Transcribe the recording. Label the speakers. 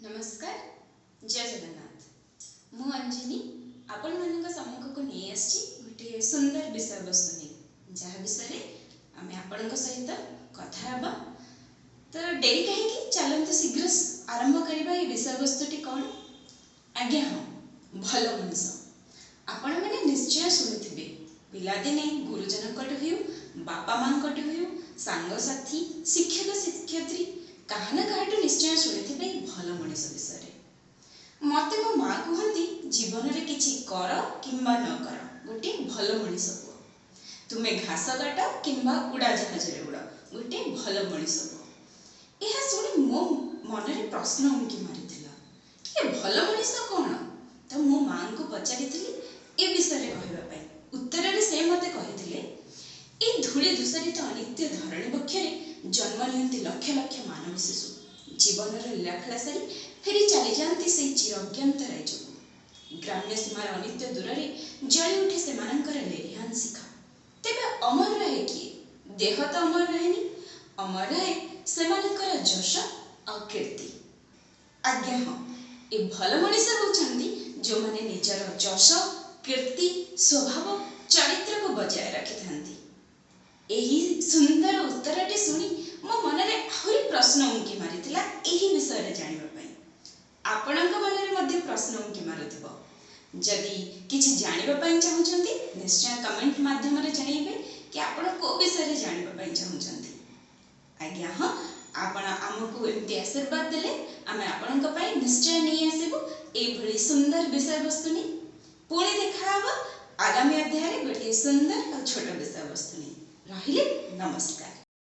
Speaker 1: नमस्कार जय जगन्नाथ मु अंजनी आपण मान सम्मुख को नहीं आसी गोटे सुंदर विषय वस्तु नहीं जहाँ विषय आम आपण सहित कथा हेबा। तो डेरी कहीं चलते शीघ्र आरंभ करबा ये विषय वस्तुटी कौन आज्ञा हाँ भल मनीष आपण मैंने निश्चय शुणुवे पिलादिने गुरुजन बापा माँ सांगसाथी शिक्षक शिक्षयित्री कहना कहाटू निश्चय शुणी भल मनीष विषय मत मो माँ कहती जीवन में किसी कर कि न कर गोटे भल मनीष हुआ तुम्हें घास काट कि उड़ा जहाज उड़ गोटे भल मनीष हुआ। यह शुणी मो मन में प्रश्न उंकी मारी कि भल मनीष कौन तो मो माँ को पचारि ए विषय कहवाई उत्तर से मत कही धूली दूषरित अनित्य धरणी बक्षे जन्म नियंती लक्ष लक्ष मानव शिशु जीवन लीलाखेला सारी फेरी चली जाती से चिर अज्ञातराय जो ग्राम्य सीमार अनित्य दूर में जली उठे से लेरिहान शिखा तेरे अमर रहे किए देह तो अमर रहेनी अमर रहे से जश और कीर्ति। आज्ञा हाँ ये भल मनीष होती जो मैंने निजर जश कीर्ति स्वभाव चरित्र को बजाय रखि था। यही सुंदर उत्तरटी शुणी मो मन में आहरी प्रश्न उंकी मारिथिला एही विषय जानिबा आपणक मन में प्रश्न उंकी मारुथिबो जदि किछि जानिबा पई चाहुचंती निश्चय कमेंट माध्यम रे जणाइबे कि आपण को विषय जानिबा पई चाहुचंती। आज्ञा हाँ आपण आमको एमती आशीर्वाद देले आमे आपणक पई निश्चय नहीं आसीबो एभली सुंदर विषय वस्तु नहीं पुणी देखा आगामी अध्याय गोटे सुंदर और छोट विषय वस्तु नहीं रहिले। नमस्कार।